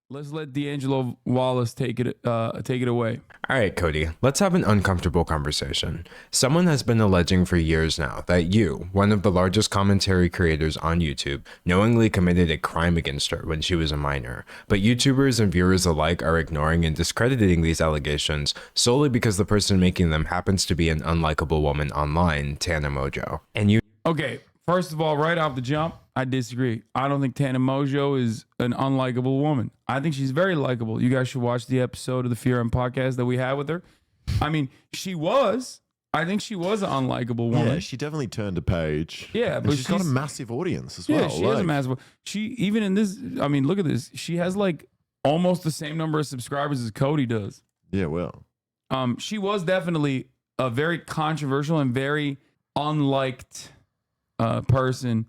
let's let D'Angelo Wallace take it away. All right, Cody, let's have an uncomfortable conversation. Someone has been alleging for years now that you, one of the largest commentary creators on YouTube, knowingly committed a crime against her when she was a minor. But YouTubers and viewers alike are ignoring and discrediting these allegations solely because the person making them happens to be an unlikable woman online, Tana Mojo. And you... Okay, first of all, right off the jump, I disagree. I don't think Tana Mojo is an unlikable woman. I think she's very likable. You guys should watch the episode of the Fear and podcast that we had with her. I mean, I think she was an unlikable woman. Yeah, she definitely turned a page. Yeah, but she's got a massive audience as well. Yeah, she has a massive. Even in this, I mean, look at this. She has like almost the same number of subscribers as Cody does. Yeah, well. She was definitely a very controversial and very unliked person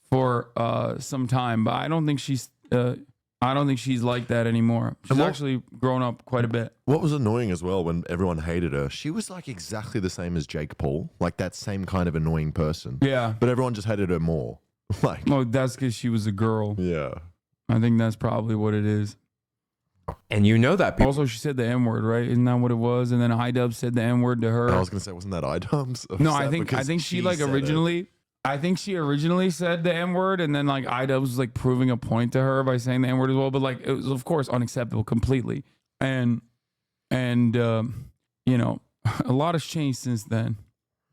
for some time, but I don't think she's like that anymore. She's actually grown up quite a bit. What was annoying as well when everyone hated her, she was like exactly the same as Jake Paul, like that same kind of annoying person. Yeah, but everyone just hated her more. Like, well, that's because she was a girl. Yeah, I think that's probably what it is. And you know that also she said the N-word, right? Isn't that what it was? And then iDub said the N-word to her. I was gonna say, wasn't that iDubbbz? No, I think she like originally. I think she originally said the N-word, and then like iDubbbz was like proving a point to her by saying the N-word as well. But like it was of course unacceptable completely. And you know, a lot has changed since then.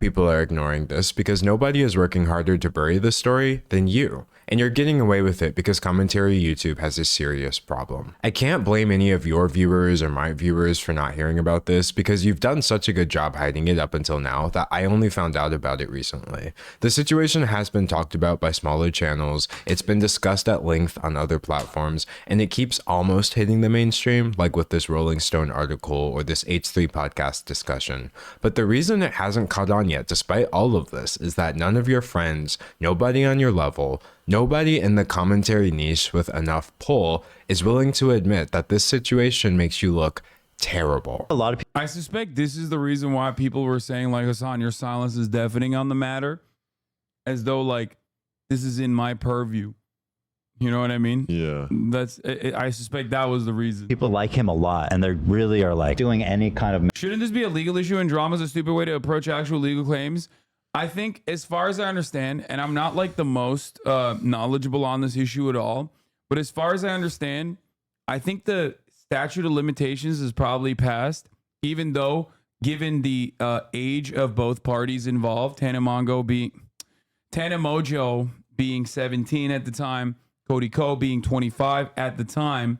People are ignoring this because nobody is working harder to bury the story than you. And you're getting away with it because commentary YouTube has a serious problem. I can't blame any of your viewers or my viewers for not hearing about this because you've done such a good job hiding it up until now that I only found out about it recently. The situation has been talked about by smaller channels, it's been discussed at length on other platforms, and it keeps almost hitting the mainstream, like with this Rolling Stone article or this H3 podcast discussion. But the reason it hasn't caught on yet, despite all of this, is that none of your friends, nobody on your level, nobody in the commentary niche with enough pull is willing to admit that this situation makes you look terrible. A lot of people. I suspect this is the reason why people were saying like, Hasan, your silence is deafening on the matter, as though like this is in my purview. You know what I mean? Yeah. I suspect that was the reason. People like him a lot, and they really are like doing any kind of. Shouldn't this be a legal issue and drama is a stupid way to approach actual legal claims? I think, as far as I understand, and I'm not like the most knowledgeable on this issue at all, but as far as I understand, I think the statute of limitations is probably passed, even though, given the age of both parties involved, Tana Mojo being 17 at the time, Cody Ko being 25 at the time,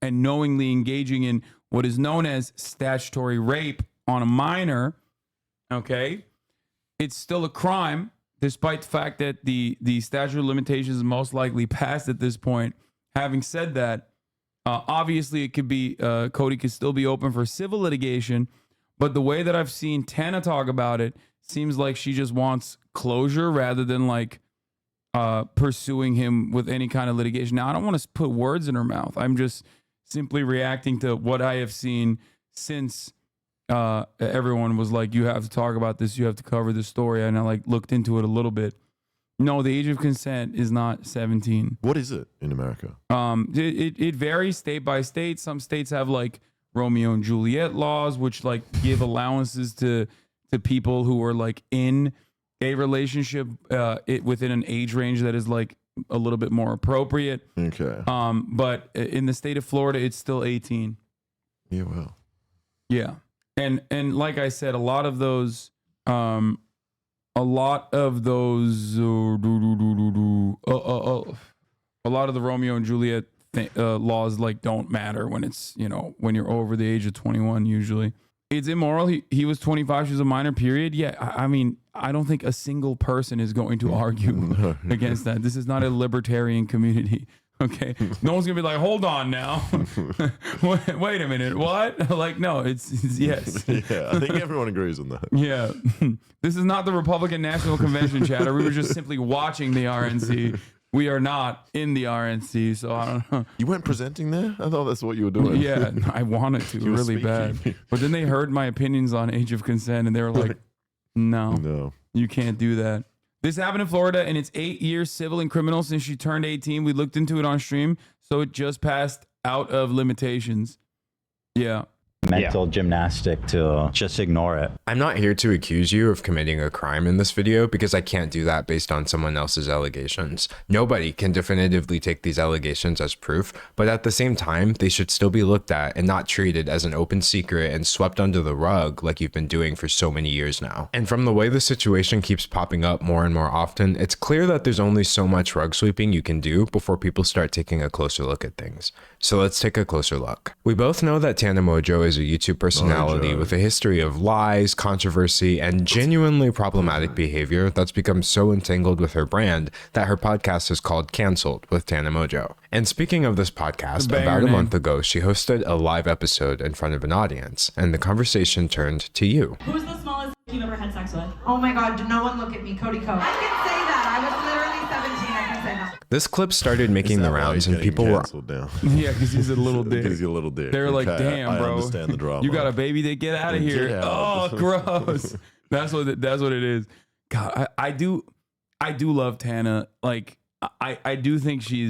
and knowingly engaging in what is known as statutory rape on a minor, okay? It's still a crime, despite the fact that the statute of limitations is most likely passed at this point. Having said that, obviously it could be, Cody could still be open for civil litigation, but the way that I've seen Tana talk about it seems like she just wants closure rather than like pursuing him with any kind of litigation. Now, I don't want to put words in her mouth. I'm just simply reacting to what I have seen since everyone was like, you have to talk about this, you have to cover this story, and I like looked into it a little bit. No, the age of consent is not 17. What is it in America? It varies state by state. Some states have like Romeo and Juliet laws, which like give allowances to people who are like in a relationship within an age range that is like a little bit more appropriate. Okay. But in the state of Florida, it's still 18. Yeah, well. Yeah. And like I said, a lot of those laws like don't matter when it's, you know, when you're over the age of 21 usually. It's immoral. He was 25, she was a minor, period. Yeah, I mean, I don't think a single person is going to argue against that. This is not a libertarian community. Okay, no one's gonna be like, hold on now, wait a minute, what? Like, no, it's yes. Yeah, I think everyone agrees on that. Yeah, this is not the Republican National Convention, chatter. We were just simply watching the RNC. We are not in the RNC, so I don't know. You weren't presenting there? I thought that's what you were doing. Yeah, I wanted to really bad, but then they heard my opinions on age of consent, and they were like, no, you can't do that. This happened in Florida, and it's 8 years civil and criminal since she turned 18. We looked into it on stream, so it just passed out of limitations. Yeah. mental gymnastic to just ignore it. I'm not here to accuse you of committing a crime in this video because I can't do that based on someone else's allegations. Nobody can definitively take these allegations as proof, but at the same time, they should still be looked at and not treated as an open secret and swept under the rug like you've been doing for so many years now. And from the way the situation keeps popping up more and more often, it's clear that there's only so much rug sweeping you can do before people start taking a closer look at things. So let's take a closer look. We both know that Tana Mongeau is a YouTube personality with a history of lies, controversy, and genuinely problematic behavior that's become so entangled with her brand that her podcast is called Cancelled with Tana Mongeau. And speaking of this podcast, about a month ago, she hosted a live episode in front of an audience, and the conversation turned to you. Who's the smallest you've ever had sex with? Oh my God, no one look at me, Cody Ko. I can say that. I was literally 17. I can say that. This clip started making the rounds, and people were... Now? Yeah, because he's a little dick. Because he's a little dick. They're like, Okay, damn, I bro. understand the drama. You got a baby to get out of here. Get Oh, out. gross. That's what it is. God, I do love Tana. Like, I do think she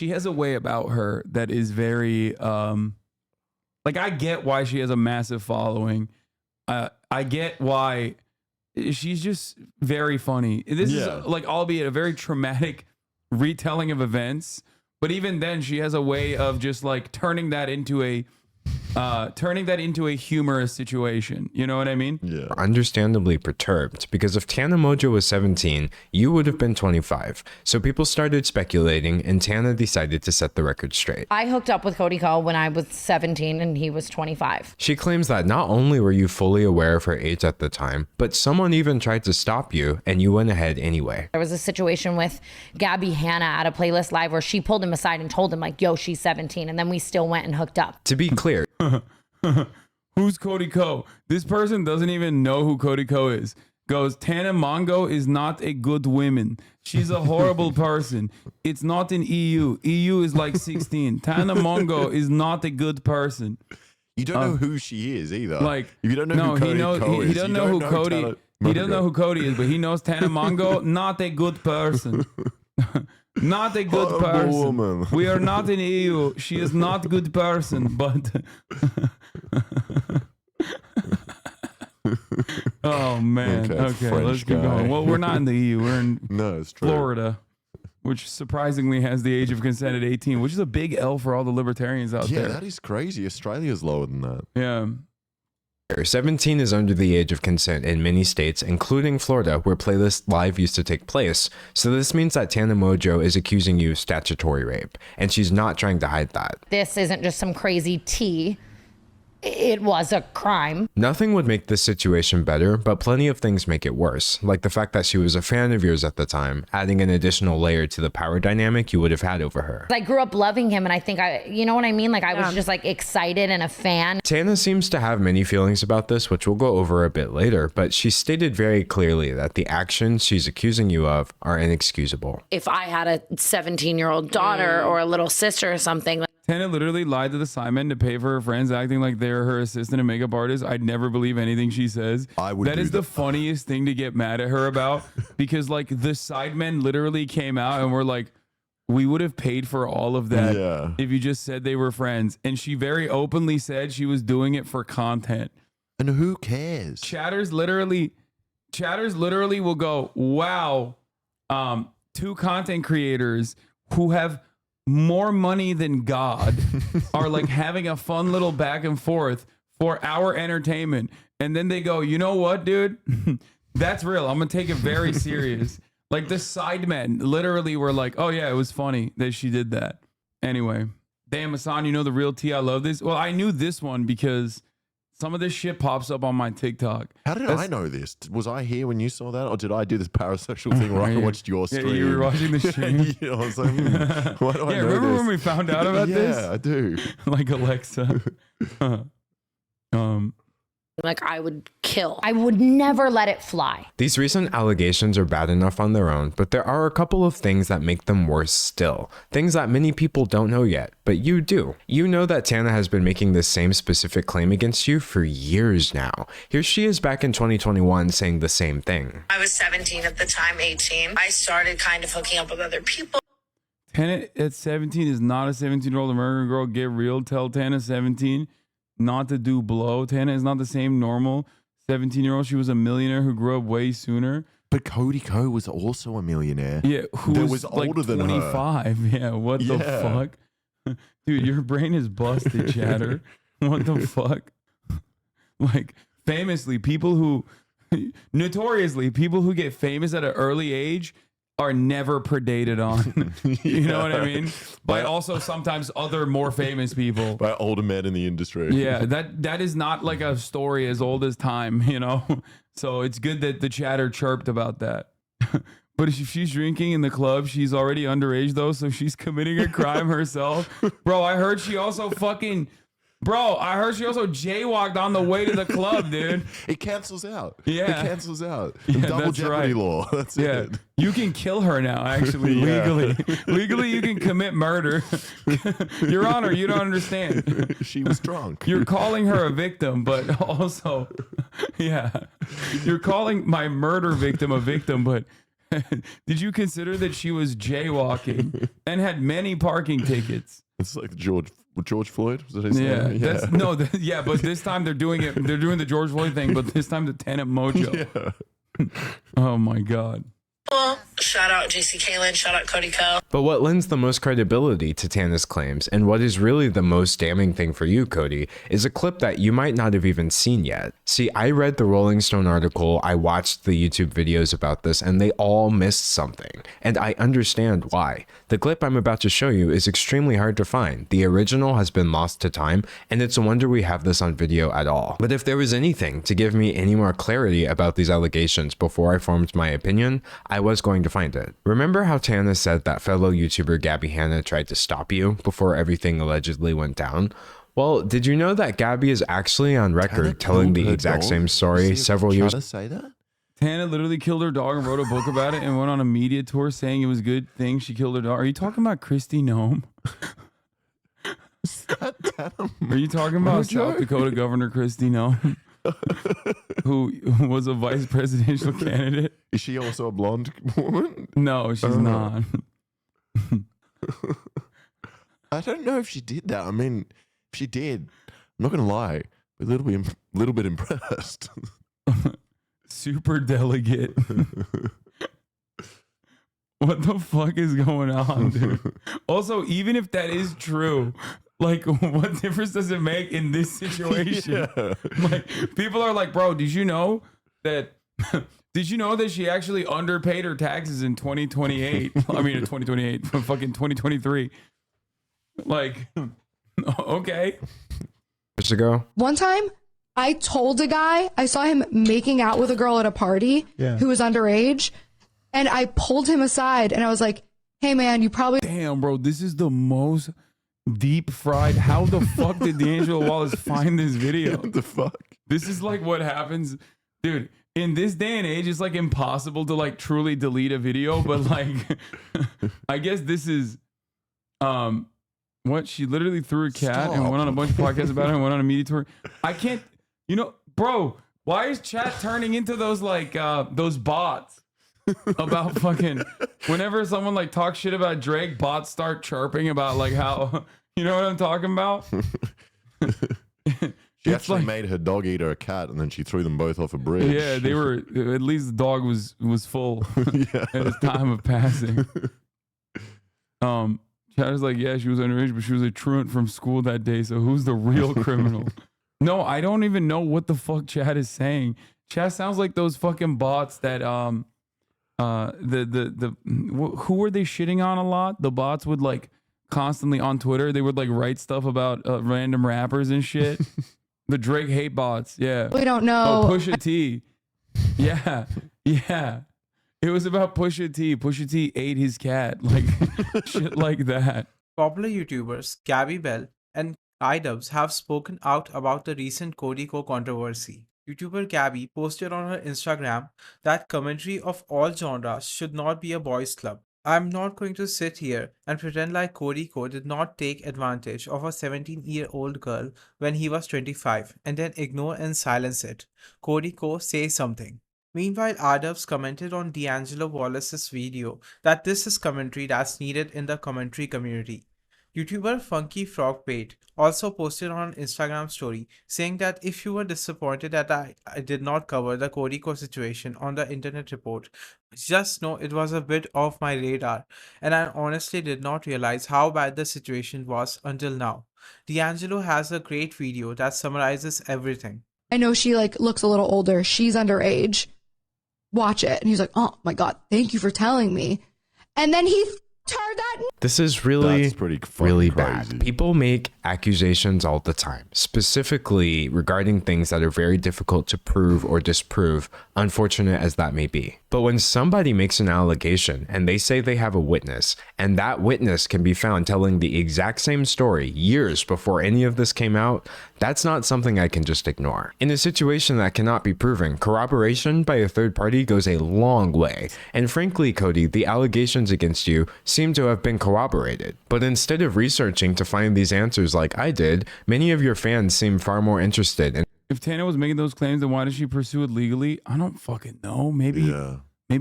has a way about her that is very like, I get why she has a massive following. I get why she's just very funny. This is like, albeit a very traumatic retelling of events, but even then she has a way of just like turning that into a humorous situation. You know what I mean? Yeah. Understandably perturbed, because if Tana Mongeau was 17, you would have been 25. So people started speculating, and Tana decided to set the record straight. I hooked up with Cody Ko when I was 17 and he was 25. She claims that not only were you fully aware of her age at the time, but someone even tried to stop you, and you went ahead anyway. There was a situation with Gabby Hanna at a Playlist Live where she pulled him aside and told him like, yo, she's 17. And then we still went and hooked up. To be clear, Who's Cody Ko? This person doesn't even know who Cody Ko is. Goes, Tana Mongeau is not a good woman. She's a horrible person. It's not in EU. EU is like 16. Tana Mongeau is not a good person. You don't know who she is either. Like, if you don't know who Cody Ko is, he doesn't know who Cody. He doesn't know who Cody is, but he knows Tana Mongeau, not a good person. Not a good Horrible person. woman. We are not in EU. She is not good person, but oh man. Okay, French let's keep guy. going. Well, we're not in the EU. We're in No, it's true. Florida, which surprisingly has the age of consent at 18, which is a big L for all the libertarians out Yeah, there. that is crazy. Australia's lower than that. Yeah. 17 is under the age of consent in many states, including Florida, where Playlist Live used to take place. So this means that Tana Mongeau is accusing you of statutory rape, and she's not trying to hide that. This isn't just some crazy tea. It was a crime. Nothing would make this situation better, but plenty of things make it worse, like the fact that she was a fan of yours at the time, adding an additional layer to the power dynamic you would have had over her. I grew up loving him, and I think you know what I mean? Like, I was just like excited and a fan. Tana seems to have many feelings about this, which we'll go over a bit later, but she stated very clearly that the actions she's accusing you of are inexcusable. If I had a 17-year-old daughter or a little sister or something, Tana literally lied to the Simon to pay for her friends, acting like they're her assistant and makeup artist. I'd never believe anything she says. I would That do is the that. funniest thing to get mad at her about, because like the sidemen literally came out and were like, we would have paid for all of that if you just said they were friends. And she very openly said she was doing it for content. And who cares? Chatters literally will go, wow, two content creators who have more money than God are like having a fun little back and forth for our entertainment. And then they go, you know what, dude? That's real. I'm going to take it very serious. Like the sidemen literally were like, oh yeah, it was funny that she did that. Anyway, damn, Hasan, you know the real tea. I love this. Well, I knew this one because some of this shit pops up on my TikTok. How did I know this? Was I here when you saw that? Or did I do this parasocial thing where I watched your stream? Yeah, you were watching the stream. You know what I'm saying? Why do I know remember this? when we found out about this? Yeah, I do. Like Alexa. like I would kill. I would never let it fly. These recent allegations are bad enough on their own, but there are a couple of things that make them worse still. Things that many people don't know yet, but you do. You know that Tana has been making this same specific claim against you for years now. Here she is back in 2021 saying the same thing. I was 17 at the time, 18. I started kind of hooking up with other people. Tana at 17 is not a 17-year-old American girl. Get real. Tell Tana 17 not to do blow. Tana is not the same normal 17-year-old. She was a millionaire who grew up way sooner. But Cody Ko was also a millionaire. Yeah, who that was older like than 25. her. Yeah, what the fuck? Dude, your brain is busted, chatter. What the fuck? Like, famously, notoriously, people who get famous at an early age are never predated on. You know what I mean? By also sometimes other more famous people. By older men in the industry. Yeah, that is not like a story as old as time, you know? So it's good that the chatter chirped about that. But if she's drinking in the club, she's already underage though, so she's committing a crime herself. Bro, I heard she also jaywalked on the way to the club, dude. It cancels out. Yeah. It cancels out. Yeah, Double that's jeopardy right. law. That's Yeah. it. You can kill her now, actually, legally. Legally, you can commit murder. Your Honor, you don't understand. She was drunk. You're calling her a victim, but also, yeah, you're calling my murder victim a victim, but did you consider that she was jaywalking and had many parking tickets? It's like George Floyd. Was that his Yeah, name? but this time they're doing it. They're doing the George Floyd thing, but this time the Tenant Mojo. Yeah. Oh my God. Shout out JC Kalen, shout out Cody Ko. But what lends the most credibility to Tana's claims, and what is really the most damning thing for you, Cody, is a clip that you might not have even seen yet. See, I read the Rolling Stone article, I watched the YouTube videos about this, and they all missed something. And I understand why. The clip I'm about to show you is extremely hard to find. The original has been lost to time, and it's a wonder we have this on video at all. But if there was anything to give me any more clarity about these allegations before I formed my opinion, I was going to find it. Remember how Tana said that fellow YouTuber Gabby Hanna tried to stop you before everything allegedly went down? Well, did you know that Gabby is actually on record telling the exact same story several years ago? Say that? Tana literally killed her dog and wrote a book about it and went on a media tour saying it was a good thing she killed her dog. Are you talking about Christy Nome? Are you talking about South Dakota Governor Christy Nome? who was a vice presidential candidate? Is she also a blonde woman? No, she's not. I don't know if she did that. I mean, if she did, I'm not going to lie, a little bit impressed. Super delegate. What the fuck is going on, dude? Also, even if that is true, like, what difference does it make in this situation? Yeah. Like, people are like, bro, did you know that she actually underpaid her taxes in 2028? I mean, in 2028, fucking 2023. Like, okay. years ago? One time, I told a guy, I saw him making out with a girl at a party who was underage, and I pulled him aside and I was like, hey man, you probably... Damn, bro, this is the most deep fried. How the fuck did D'Angelo Wallace find this video? What the fuck? This is like what happens, dude. In this day and age, it's like impossible to like truly delete a video, but like, I guess this is, what she literally threw a cat and went on a bunch of podcasts about it and went on a media tour. I can't, bro. Why is chat turning into those like those bots about fucking? Whenever someone like talks shit about Drake, bots start chirping about like how, you know what I'm talking about? She actually made her dog eat her cat, and then she threw them both off a bridge. Yeah, they were. At least the dog was full at its time of passing. Chad is like, yeah, she was underage, but she was a truant from school that day. So who's the real criminal? No, I don't even know what the fuck Chad is saying. Chad sounds like those fucking bots that who were they shitting on a lot? The bots would like constantly on Twitter. They would like write stuff about random rappers and shit. The Drake hate bots. Yeah. We don't know. Oh, Pusha T. Yeah. Yeah. It was about Pusha T. Pusha T ate his cat. Like shit like that. Popular YouTubers Gabby Bell and iDubbbz have spoken out about the recent Cody Ko controversy. YouTuber Gabby posted on her Instagram that commentary of all genres should not be a boys' club. I'm not going to sit here and pretend like Cody Ko did not take advantage of a 17-year-old girl when he was 25 and then ignore and silence it. Cody Ko, say something. Meanwhile, Adams commented on D'Angelo Wallace's video that this is commentary that's needed in the commentary community. YouTuber Funky Frog Pate also posted on an Instagram story saying that if you were disappointed that I did not cover the Cody Ko situation on the internet report, just know it was a bit off my radar, and I honestly did not realize how bad the situation was until now. D'Angelo has a great video that summarizes everything. I know she like looks a little older. She's underage. Watch it. And he's like, oh my God, thank you for telling me. And then he turned that. This is really, That's pretty really crazy. bad. People make accusations all the time, specifically regarding things that are very difficult to prove or disprove, unfortunate as that may be. But when somebody makes an allegation and they say they have a witness, and that witness can be found telling the exact same story years before any of this came out, that's not something I can just ignore. In a situation that cannot be proven, corroboration by a third party goes a long way. And frankly, Cody, the allegations against you seem to have been corroborated. But instead of researching to find these answers like I did, many of your fans seem far more interested in. If Tana was making those claims, then why did she pursue it legally? I don't fucking know. Maybe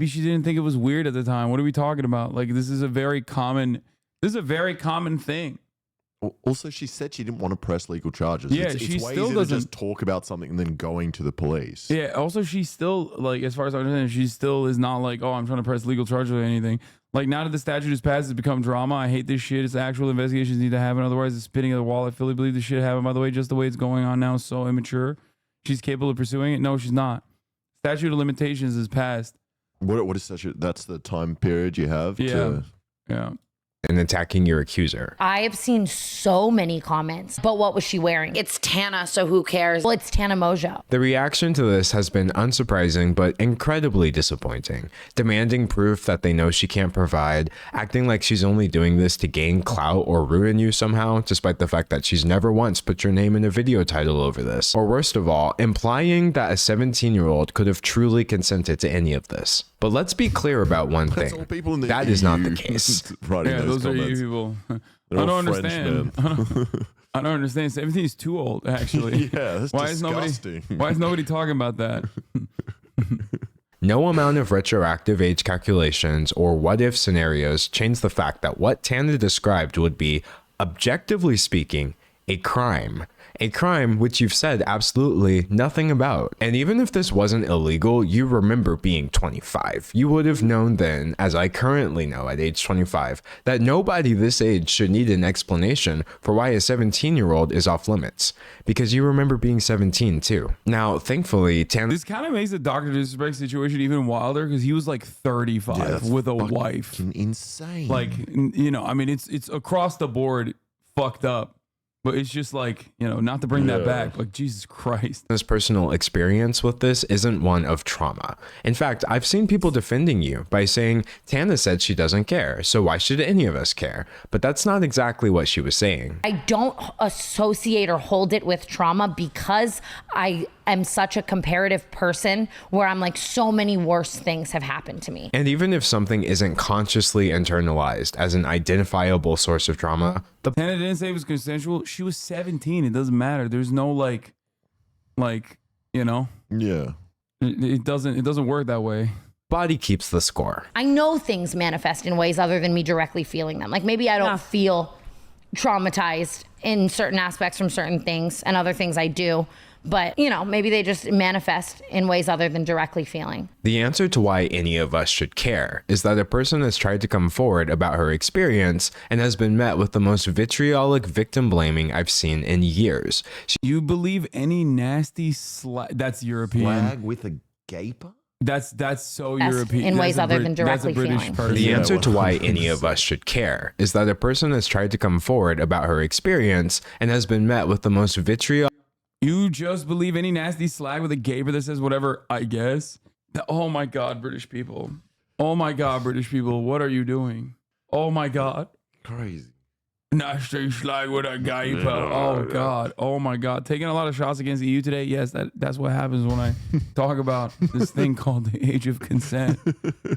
she didn't think it was weird at the time. What are we talking about? Like, this is a very common thing. Also, she said she didn't want to press legal charges. Yeah, it's she way still easier doesn't to just talk about something and then going to the police. Yeah. Also, she still, like, as far as I understand, she still is not like, oh, I'm trying to press legal charges or anything. Like, now that the statute is passed, it's become drama. I hate this shit. It's actual investigations need to happen. Otherwise, it's spitting at the wall. I fully believe this shit happened. By the way, just the way it's going on now is so immature. She's capable of pursuing it. No, she's not. Statute of limitations is passed. What is statute? That's the time period you have. Yeah. and attacking your accuser. I have seen so many comments, but what was she wearing? It's Tana, so who cares? Well, it's Tana Mojo. The reaction to this has been unsurprising but incredibly disappointing, demanding proof that they know she can't provide, acting like she's only doing this to gain clout or ruin you somehow, despite the fact that she's never once put your name in a video title over this. Or worst of all, implying that a 17-year-old could have truly consented to any of this. But let's be clear about one That's thing. all people in the That EU is not the case. writing Yeah, those are you comments. people. They're I all don't French, understand. man. I don't understand. 17 is too old, actually. Yeah, that's why disgusting. is nobody talking about that? No amount of retroactive age calculations or what-if scenarios change the fact that what Tana described would be, objectively speaking, a crime. A crime which you've said absolutely nothing about. And even if this wasn't illegal, you remember being 25. You would have known then, as I currently know at age 25, that nobody this age should need an explanation for why a 17-year-old is off limits. Because you remember being 17 too. Now, thankfully, Tana... This kind of makes the Dr. Disrespect situation even wilder because he was like 35 with a wife. Insane. Like, you know, I mean, it's across the board fucked up. But it's just like, you know, not to bring that back, like, Jesus Christ. This personal experience with this isn't one of trauma. In fact, I've seen people defending you by saying, Tana said she doesn't care, so why should any of us care? But that's not exactly what she was saying. I don't associate or hold it with trauma because I am such a comparative person where I'm like, so many worse things have happened to me. And even if something isn't consciously internalized as an identifiable source of trauma, the Tana didn't say it was consensual. She was 17. It doesn't matter. There's no like, you know, Yeah. it doesn't work that way. body keeps the score. I know things manifest in ways other than me directly feeling them. Like maybe I don't feel traumatized in certain aspects from certain things, and other things I do. But, you know, maybe they just manifest in ways other than directly feeling. The answer to why any of us should care is that a person has tried to come forward about her experience and has been met with the most vitriolic victim blaming I've seen in years. You believe any nasty that's European. Flag with a gaper? That's so Yes, European. in ways That's a other than that's a directly British feeling. person. The answer to why 100%. any of us should care is that a person has tried to come forward about her experience and has been met with the most vitriolic. You just believe any nasty slag with a gaper that says whatever, I guess? Oh my God, British people. Oh my God, British people. What are you doing? Oh my God. Crazy. Nasty slag with a gaper. Oh God. Oh my God. Taking a lot of shots against the EU today. Yes, that's what happens when I talk about this thing called the age of consent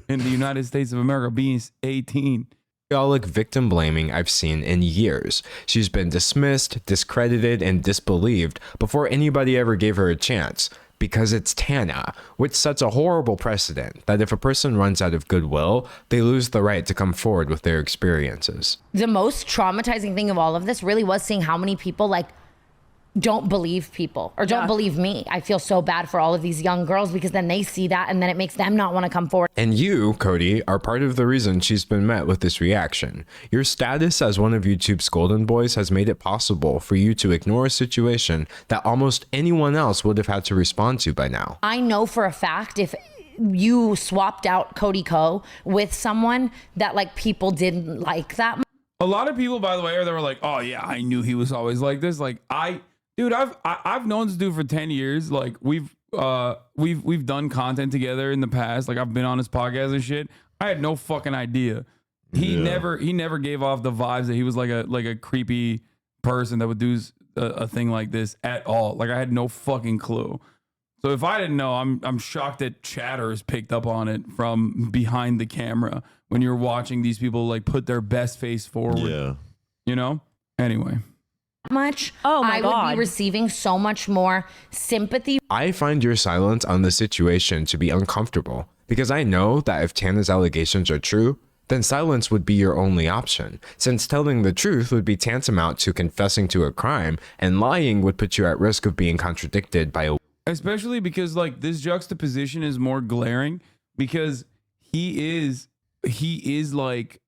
in the United States of America being 18. Victim blaming I've seen in years. She's been dismissed, discredited, and disbelieved before anybody ever gave her a chance. because it's Tana, which sets a horrible precedent that if a person runs out of goodwill, they lose the right to come forward with their experiences. The most traumatizing thing of all of this really was seeing how many people like don't believe people or don't believe me. I feel so bad for all of these young girls because then they see that and then it makes them not want to come forward. And you, Cody, are part of the reason she's been met with this reaction. Your status as one of YouTube's golden boys has made it possible for you to ignore a situation that almost anyone else would have had to respond to by now. I know for a fact if you swapped out Cody Ko with someone that like people didn't like that much. A lot of people, by the way, they were like, "Oh yeah, I knew he was always like this." Like dude, I've known this dude for 10 years. Like we've done content together in the past. Like I've been on his podcast and shit. I had no fucking idea. He never gave off the vibes that he was like a creepy person that would do a thing like this at all. Like I had no fucking clue. So if I didn't know, I'm shocked that chatters picked up on it from behind the camera when you're watching these people like put their best face forward. Yeah. You know? Anyway. Much. Oh my God. I would be receiving so much more sympathy. I find your silence on the situation to be uncomfortable because I know that if Tana's allegations are true, then silence would be your only option, since telling the truth would be tantamount to confessing to a crime, and lying would put you at risk of being contradicted by a... Especially because like this juxtaposition is more glaring because he is like,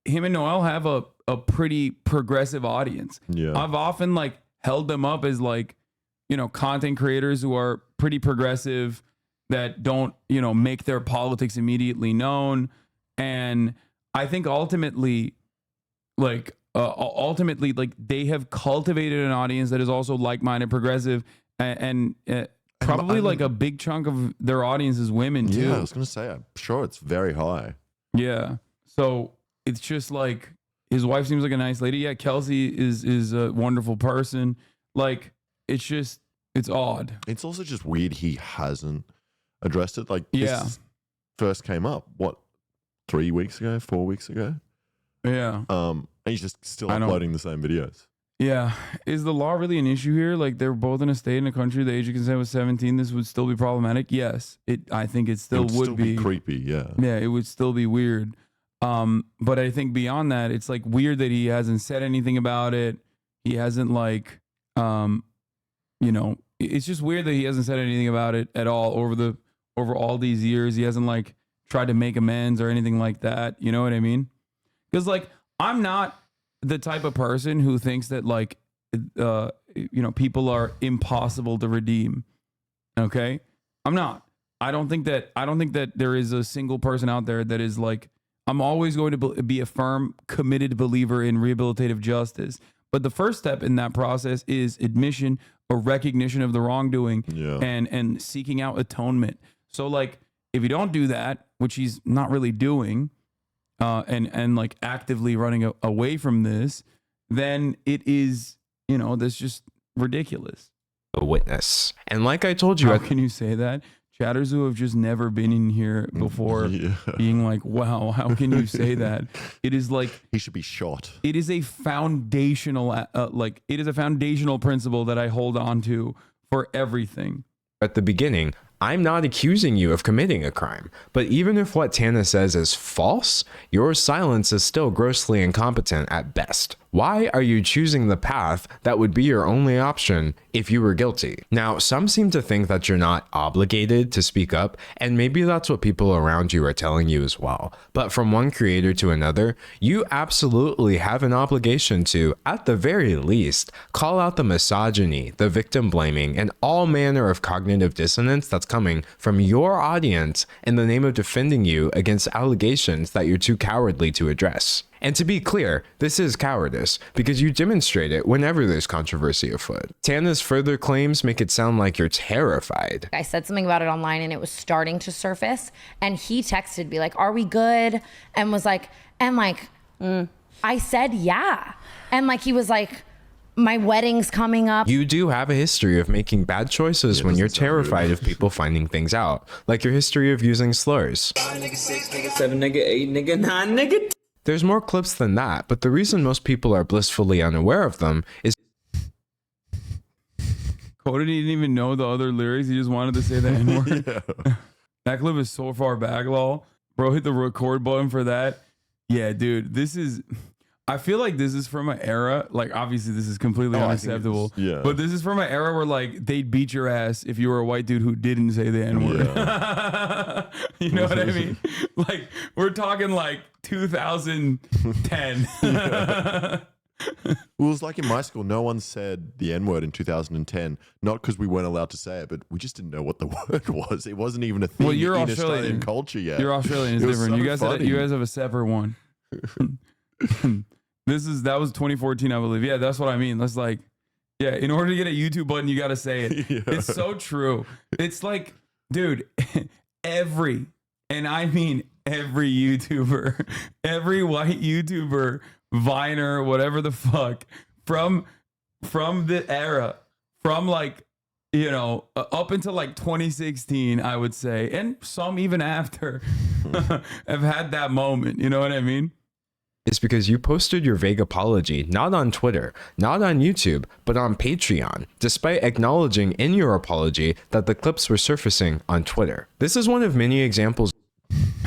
him and Noel have a pretty progressive audience. Yeah. I've often like held them up as like, you know, content creators who are pretty progressive that don't, you know, make their politics immediately known. And I think ultimately like they have cultivated an audience that is also like-minded, progressive, and probably like a big chunk of their audience is women too. Yeah, I was going to say, I'm sure it's very high. Yeah. So it's just like his wife seems like a nice lady. Yeah, Kelsey is a wonderful person. Like it's odd. It's also just weird he hasn't addressed it. Like this first came up, what, 3 weeks ago, 4 weeks ago? Yeah. And he's just still uploading the same videos. Yeah. Is the law really an issue here? Like they're both in a state in a country, the age of consent was 17. This would still be problematic. Yes. I think it still would be creepy. Yeah. Yeah, it would still be weird. But I think beyond that, it's like weird that he hasn't said anything about it. He hasn't like, you know, it's just weird that he hasn't said anything about it at all over all these years. He hasn't like tried to make amends or anything like that. You know what I mean? Because like, I'm not the type of person who thinks that like, you know, people are impossible to redeem. Okay. I'm not. I don't think that there is a single person out there that is like, I'm always going to be a firm, committed believer in rehabilitative justice. But the first step in that process is admission or recognition of the wrongdoing and seeking out atonement. So like, if you don't do that, which he's not really doing, and like actively running away from this, then it is, you know, that's just ridiculous. A witness. And like I told you, how can you say that? Chatters who have just never been in here before being like, wow, how can you say that? It is like he should be shot. It is a foundational it is a foundational principle that I hold on to for everything. At the beginning, I'm not accusing you of committing a crime, but even if what Tana says is false, your silence is still grossly incompetent at best. Why are you choosing the path that would be your only option if you were guilty? Now, some seem to think that you're not obligated to speak up, and maybe that's what people around you are telling you as well. But from one creator to another, you absolutely have an obligation to, at the very least, call out the misogyny, the victim blaming, and all manner of cognitive dissonance that's coming from your audience in the name of defending you against allegations that you're too cowardly to address. And to be clear, this is cowardice, because you demonstrate it whenever there's controversy afoot. Tana's further claims make it sound like you're terrified. I said something about it online and it was starting to surface, and he texted me like, are we good? And was like, I said, yeah. And like, he was like, my wedding's coming up. You do have a history of making bad choices when you're terrified of people finding things out, like your history of using slurs. 5 nigga 6 nigga 7 nigga 8 nigga 9 nigga. There's more clips than that, but the reason most people are blissfully unaware of them is Cody didn't even know the other lyrics. He just wanted to say the N-word. That clip is so far back, lol. Bro, hit the record button for that. Yeah, dude, this is... I feel like this is from an era, like obviously this is completely unacceptable, but this is from an era where like they'd beat your ass if you were a white dude who didn't say the N-word. Yeah. You know what I mean? Like we're talking like 2010. Well, it was like in my school, no one said the N-word in 2010, not because we weren't allowed to say it, but we just didn't know what the word was. It wasn't even a thing you're in Australian. Australian culture yet. You're Australian, it's different. So You guys have a separate one. That was 2014, I believe. Yeah, that's what I mean. That's like, yeah, in order to get a YouTube button, you got to say it. It's so true. It's like, dude, and I mean every YouTuber, every white YouTuber, Viner, whatever the fuck, from the era, from like, you know, up until like 2016, I would say, and some even after, have had that moment. You know what I mean? It's because you posted your vague apology not on Twitter, not on YouTube, but on Patreon, despite acknowledging in your apology that the clips were surfacing on Twitter. This is one of many examples.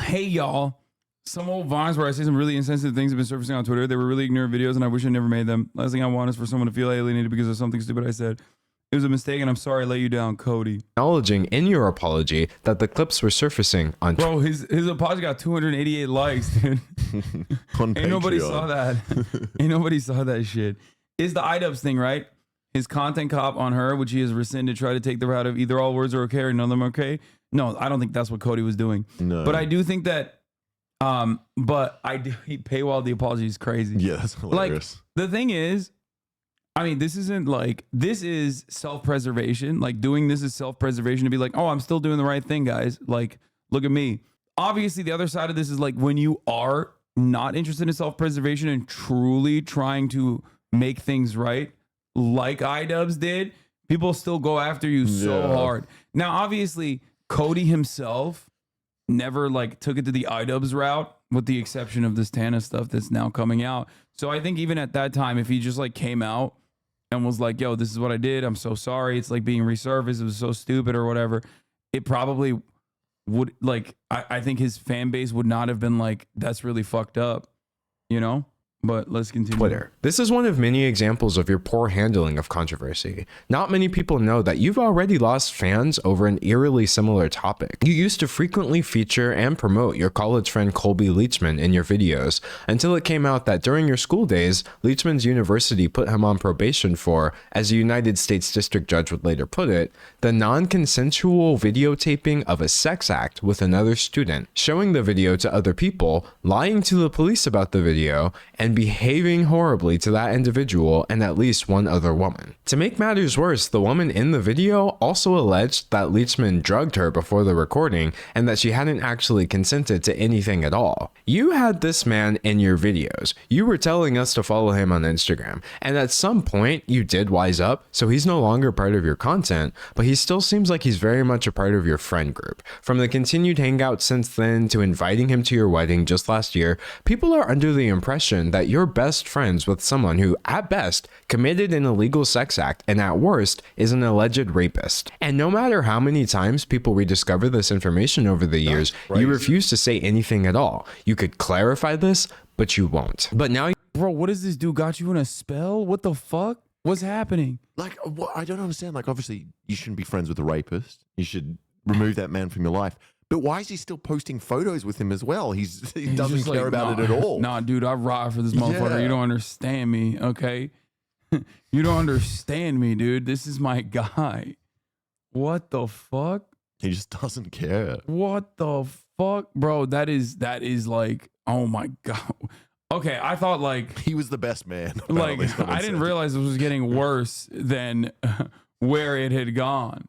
Hey, y'all. Some old vines where I say some really insensitive things have been surfacing on Twitter. They were really ignorant videos, and I wish I never made them. Last thing I want is for someone to feel alienated because of something stupid I said. It was a mistake, and I'm sorry I let you down, Cody. Acknowledging in your apology that the clips were surfacing on Twitter. Bro, his apology got 288 likes, dude. Ain't nobody saw that. Ain't nobody saw that shit. Is the iDubbbz thing, right? His content cop on her, which he has rescinded, try to take the route of either all words are okay or none of them are okay. No, I don't think that's what Cody was doing. No. But I do think that, he paywalled the apology is crazy. Yeah, that's hilarious. Like, the thing is, I mean, this is self-preservation. Like doing this is self-preservation to be like, oh, I'm still doing the right thing, guys. Like, look at me. Obviously, the other side of this is like when you are not interested in self-preservation and truly trying to make things right, like iDubbbz did, people still go after you so hard. Now, obviously, Cody himself never like took it to the iDubbbz route, with the exception of this Tana stuff that's now coming out. So I think even at that time, if he just like came out and was like, yo, this is what I did, I'm so sorry, it's like being resurfaced, it was so stupid or whatever, it probably would, like, I think his fan base would not have been like, that's really fucked up, you know? But let's continue. Twitter. This is one of many examples of your poor handling of controversy. Not many people know that you've already lost fans over an eerily similar topic. You used to frequently feature and promote your college friend Colby Leachman in your videos, until it came out that during your school days, Leachman's university put him on probation for, as a United States District Judge would later put it, the non-consensual videotaping of a sex act with another student, showing the video to other people, lying to the police about the video, and behaving horribly to that individual and at least one other woman. To make matters worse, the woman in the video also alleged that Leachman drugged her before the recording and that she hadn't actually consented to anything at all. You had this man in your videos. You were telling us to follow him on Instagram, and at some point you did wise up, so he's no longer part of your content, but he still seems like he's very much a part of your friend group. From the continued hangout since then to inviting him to your wedding just last year, people are under the impression that you're best friends with someone who, at best, committed an illegal sex act and at worst is an alleged rapist. And no matter how many times people rediscover this information over the years, you refuse to say anything at all. You could clarify this, but you won't. But now, bro, what is this dude got you in a spell? What the fuck? What's happening? Like, what? I don't understand. Like, obviously, you shouldn't be friends with a rapist. You should remove that man from your life. But why is he still posting photos with him as well? He doesn't care like, about it at all. Nah, dude, I ride for this motherfucker. Yeah. You don't understand me, okay? You don't understand me, dude. This is my guy. What the fuck? He just doesn't care. What the fuck? Bro, that is like, oh my God. Okay, I thought like... He was the best man. Like, I didn't realize it was getting worse than where it had gone.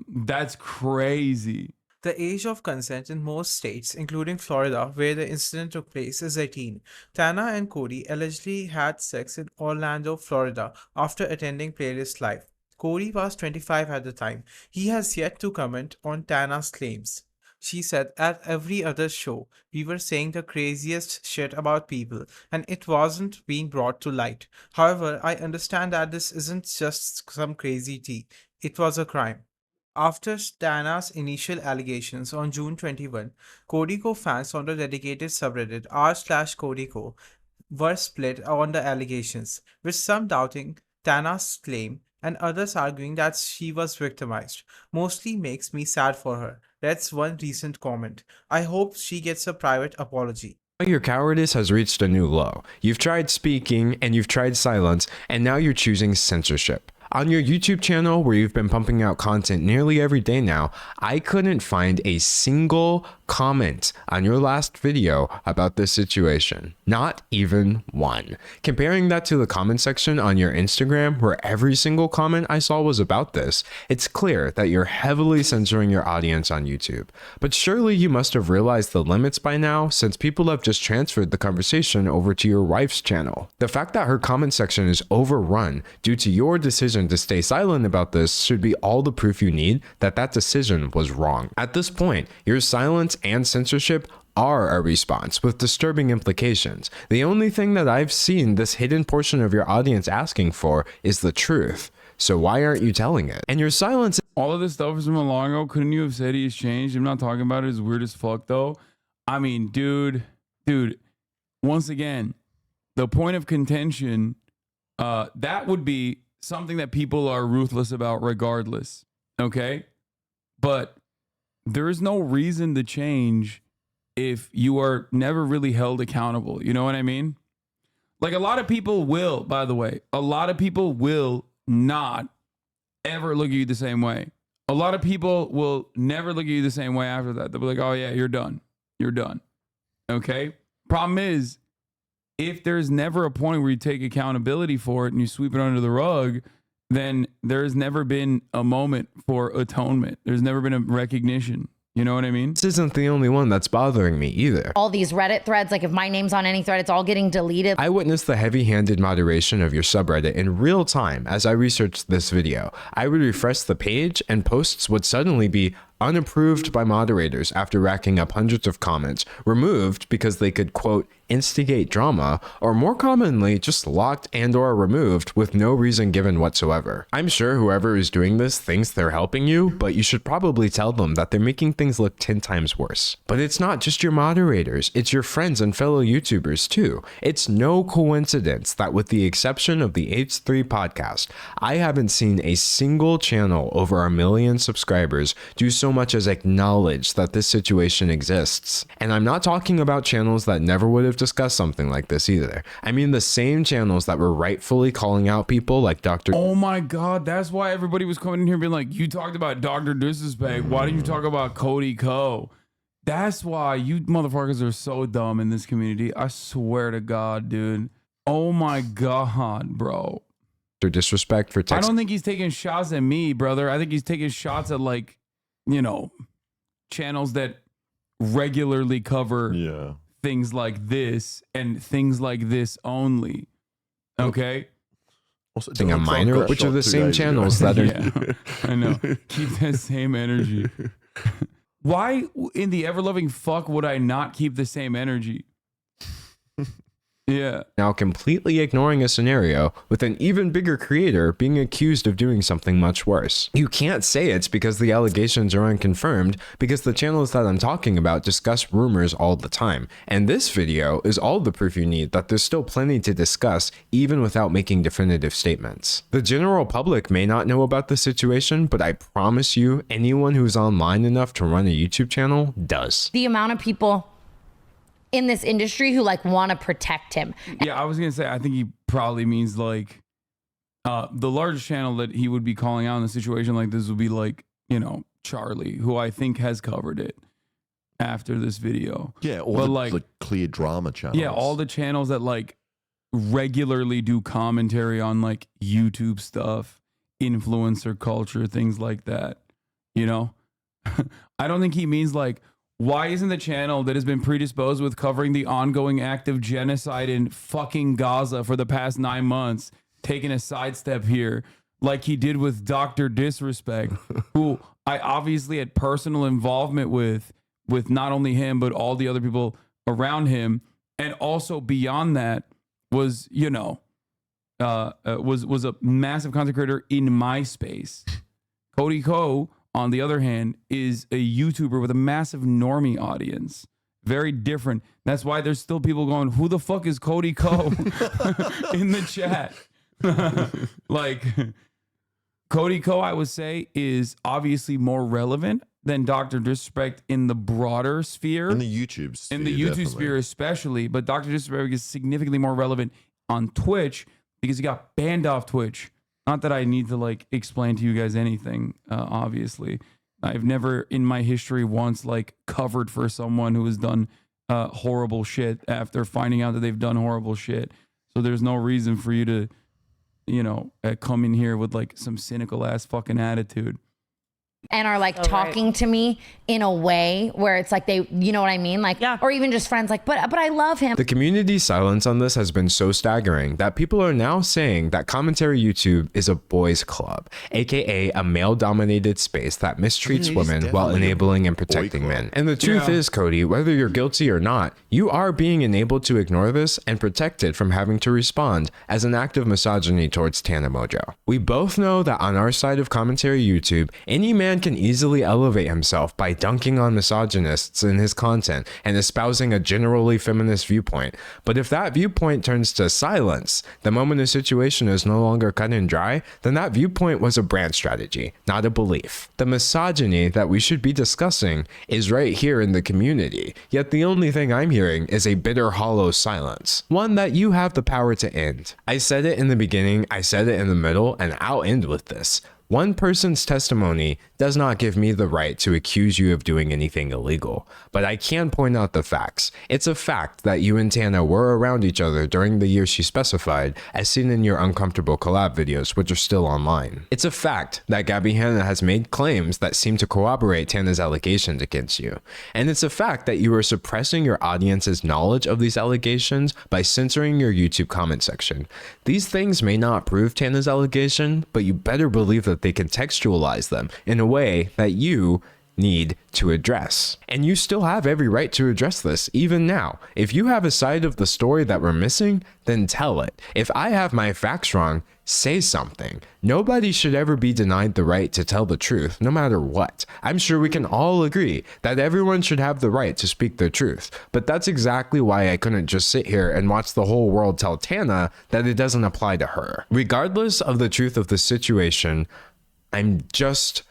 That's crazy. The age of consent in most states, including Florida, where the incident took place, is 18. Tana and Cody allegedly had sex in Orlando, Florida, after attending Playlist Live. Cody was 25 at the time. He has yet to comment on Tana's claims. She said, at every other show, we were saying the craziest shit about people, and it wasn't being brought to light. However, I understand that this isn't just some crazy tea. it was a crime. After Tana's initial allegations on June 21, Cody Ko fans on the dedicated subreddit r/Cody Ko were split on the allegations, with some doubting Tana's claim and others arguing that she was victimized. Mostly makes me sad for her. That's one recent comment. I hope she gets a private apology. Your cowardice has reached a new low. You've tried speaking and you've tried silence, and now you're choosing censorship. On your YouTube channel, where you've been pumping out content nearly every day now, I couldn't find a single comment on your last video about this situation. Not even one. Comparing that to the comment section on your Instagram, where every single comment I saw was about this, it's clear that you're heavily censoring your audience on YouTube. But surely you must have realized the limits by now, since people have just transferred the conversation over to your wife's channel. The fact that her comment section is overrun due to your decision to stay silent about this should be all the proof you need that that decision was wrong. At this point, your silence and censorship are a response with disturbing implications. The only thing that I've seen this hidden portion of your audience asking for is the truth. So why aren't you telling it? And your silence— all of this stuff is from a long ago. Couldn't you have said he's changed? I'm not talking about it. It's weird as fuck though. I mean, dude, once again, the point of contention, that would be something that people are ruthless about regardless. Okay. But there is no reason to change if you are never really held accountable. You know what I mean? Like, a lot of people will, by the way, a lot of people will not ever look at you the same way. A lot of people will never look at you the same way after that. They'll be like, oh yeah, you're done. You're done. Okay. Problem is, if there's never a point where you take accountability for it and you sweep it under the rug, then there's never been a moment for atonement. There's never been a recognition. You know what I mean? This isn't the only one that's bothering me either. All these Reddit threads, like if my name's on any thread, it's all getting deleted. I witnessed the heavy-handed moderation of your subreddit in real time as I researched this video. I would refresh the page and posts would suddenly be unapproved by moderators after racking up hundreds of comments, removed because they could, quote, instigate drama, or more commonly, just locked and or removed with no reason given whatsoever. I'm sure whoever is doing this thinks they're helping you, but you should probably tell them that they're making things look 10 times worse. But it's not just your moderators, it's your friends and fellow YouTubers too. It's no coincidence that with the exception of the H3 podcast, I haven't seen a single channel over 1 million subscribers do so much as acknowledge that this situation exists. And I'm not talking about channels that never would have discussed something like this either. I mean the same channels that were rightfully calling out people like Dr. Oh my God, that's why everybody was coming in here being like, you talked about Dr. Disrespect. Why didn't you talk about Cody Ko? That's why you motherfuckers are so dumb in this community. I swear to God, dude. Oh my God, bro. Disrespect for text. I don't think he's taking shots at me, brother. I think he's taking shots at, like, you know, channels that regularly cover things like this and things like this only. Okay. Also, a minor, which are the same channels that are. Yeah, I know. Keep that same energy. Why in the ever-loving fuck would I not keep the same energy? Yeah. Now completely ignoring a scenario with an even bigger creator being accused of doing something much worse. You can't say it's because the allegations are unconfirmed, because the channels that I'm talking about discuss rumors all the time. And this video is all the proof you need that there's still plenty to discuss even without making definitive statements. The general public may not know about the situation, but I promise you anyone who's online enough to run a YouTube channel does. The amount of people in this industry who like want to protect him. Yeah, I was gonna say I think he probably means like the largest channel that he would be calling out in a situation like this would be like, you know, Charlie, who I think has covered it after this video. Yeah, all the clear drama channels. Yeah, all the channels that like regularly do commentary on like YouTube stuff, influencer culture, things like that. You know, I don't think he means like, why isn't the channel that has been predisposed with covering the ongoing act of genocide in fucking Gaza for the past 9 months taking a sidestep here like he did with Dr. Disrespect, who I obviously had personal involvement with not only him, but all the other people around him. And also beyond that was, you know, was a massive content creator in my space. Cody Ko, on the other hand, is a YouTuber with a massive normie audience. Very different. That's why there's still people going, who the fuck is Cody Ko in the chat? Like, Cody Ko, I would say, is obviously more relevant than Dr. Disrespect in the broader sphere. In the YouTube sphere. In the YouTube sphere especially. But Dr. Disrespect is significantly more relevant on Twitch because he got banned off Twitch. Not that I need to like explain to you guys anything, obviously. I've never in my history once like covered for someone who has done horrible shit after finding out that they've done horrible shit. So there's no reason for you to, you know, come in here with like some cynical ass fucking attitude. And are like talking to me in a way where it's like they, you know what I mean? Like, or even just friends like, but I love him. The community's silence on this has been so staggering that people are now saying that commentary YouTube is a boys club, aka a male-dominated space that mistreats women while enabling and protecting men. And the truth is, Cody, whether you're guilty or not, you are being enabled to ignore this and protected from having to respond as an act of misogyny towards Tana Mojo. We both know that on our side of commentary YouTube, any man can easily elevate himself by dunking on misogynists in his content and espousing a generally feminist viewpoint. But if that viewpoint turns to silence the moment a situation is no longer cut and dry, then that viewpoint was a brand strategy, not a belief. The misogyny that we should be discussing is right here in the community, yet the only thing I'm hearing is a bitter, hollow silence, one that you have the power to end. I said it in the beginning, I said it in the middle, and I'll end with this. One person's testimony does not give me the right to accuse you of doing anything illegal, but I can point out the facts. It's a fact that you and Tana were around each other during the year she specified, as seen in your uncomfortable collab videos, which are still online. It's a fact that Gabby Hanna has made claims that seem to corroborate Tana's allegations against you. And it's a fact that you are suppressing your audience's knowledge of these allegations by censoring your YouTube comment section. These things may not prove Tana's allegation, but you better believe that they contextualize them in a way that you need to address. And you still have every right to address this, even now. If you have a side of the story that we're missing, then tell it. If I have my facts wrong, say something. Nobody should ever be denied the right to tell the truth, no matter what. I'm sure we can all agree that everyone should have the right to speak their truth, but that's exactly why I couldn't just sit here and watch the whole world tell Tana that it doesn't apply to her. Regardless of the truth of the situation, I'm just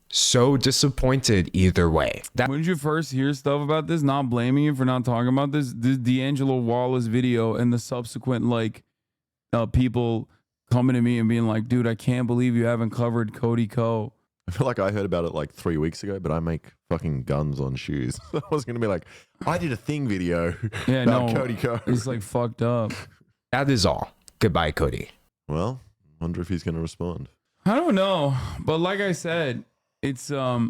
so disappointed either way. When did you first hear stuff about this? Not blaming you for not talking about this D'Angelo Wallace video and the subsequent like people coming to me and being like, dude, I can't believe you haven't covered Cody Ko. I feel like I heard about it like 3 weeks ago, but I make fucking guns on shoes. I was going to be like, I did a thing video about Cody Ko. It's like fucked up. That is all. Goodbye, Cody. Well, wonder if he's going to respond. I don't know, but like I said, it's a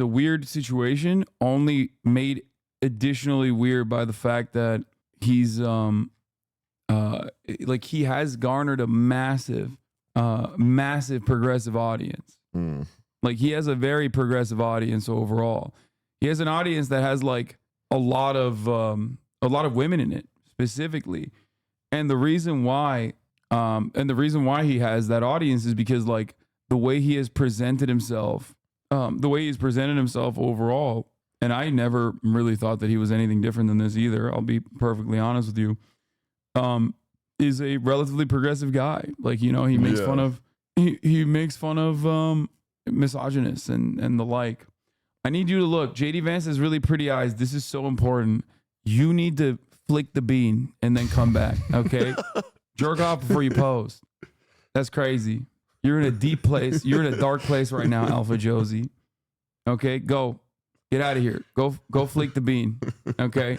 weird situation, only made additionally weird by the fact that he's like he has garnered a massive progressive audience. Like he has a very progressive audience overall. He has an audience that has like a lot of women in it specifically, and the reason why he has that audience is because like the way he has presented himself, overall. And I never really thought that he was anything different than this either. I'll be perfectly honest with you. Is a relatively progressive guy. Like, you know, he makes fun of misogynists and the like. I need you to look. JD Vance has really pretty eyes. This is so important. You need to flick the bean and then come back. Okay. Jerk off before you post. That's crazy. You're in a deep place. You're in a dark place right now, Alpha Josie. Okay, go. Get out of here. Go flick the bean. Okay.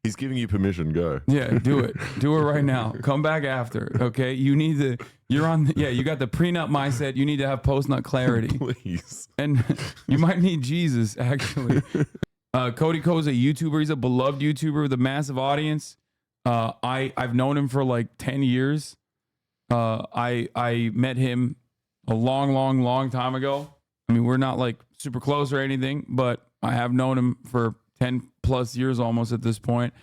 He's giving you permission. Go. Yeah, do it. Do it right now. Come back after. Okay. You need to, you got the prenup mindset. You need to have post-nut clarity. Please. And you might need Jesus, actually. Cody Ko is a YouTuber. He's a beloved YouTuber with a massive audience. I've known him for like 10 years. I met him a long time ago. I mean, we're not like super close or anything, but I have known him for 10 plus years almost at this point.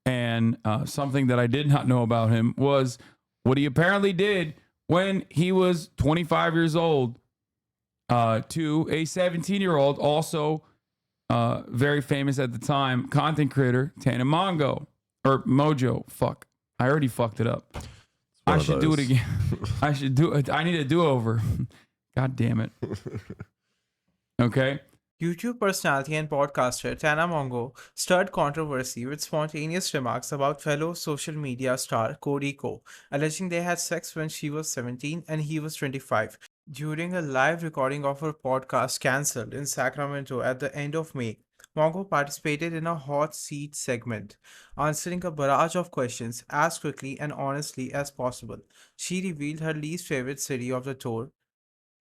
And something that I did not know about him was what he apparently did when he was 25 years old to a 17-year-old, also very famous at the time, content creator, Tana Mongo. Or Mojo. Fuck. I already fucked it up. I should do it again. I should do it. I need a do-over. God damn it. Okay. YouTube personality and podcaster Tana Mongo stirred controversy with spontaneous remarks about fellow social media star Cody Ko, alleging they had sex when she was 17 and he was 25. During a live recording of her podcast cancelled in Sacramento at the end of May, Mongo participated in a hot seat segment, answering a barrage of questions as quickly and honestly as possible. She revealed her least favorite city of the tour,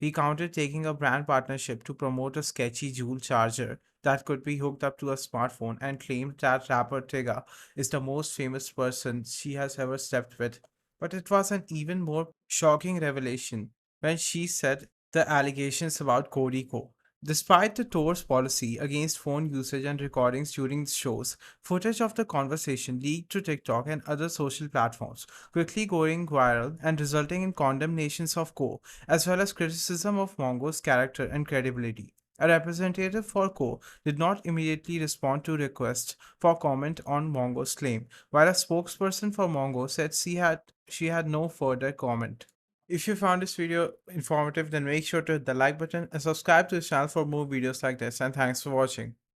recounted taking a brand partnership to promote a sketchy Joule charger that could be hooked up to a smartphone, and claimed that rapper Tyga is the most famous person she has ever slept with. But it was an even more shocking revelation when she said the allegations about Cody Ko. Despite the tour's policy against phone usage and recordings during shows, footage of the conversation leaked to TikTok and other social platforms, quickly going viral and resulting in condemnations of Ko, as well as criticism of Mongo's character and credibility. A representative for Ko did not immediately respond to requests for comment on Mongo's claim, while a spokesperson for Mongo said she had no further comment. If you found this video informative, then make sure to hit the like button and subscribe to the channel for more videos like this, and thanks for watching.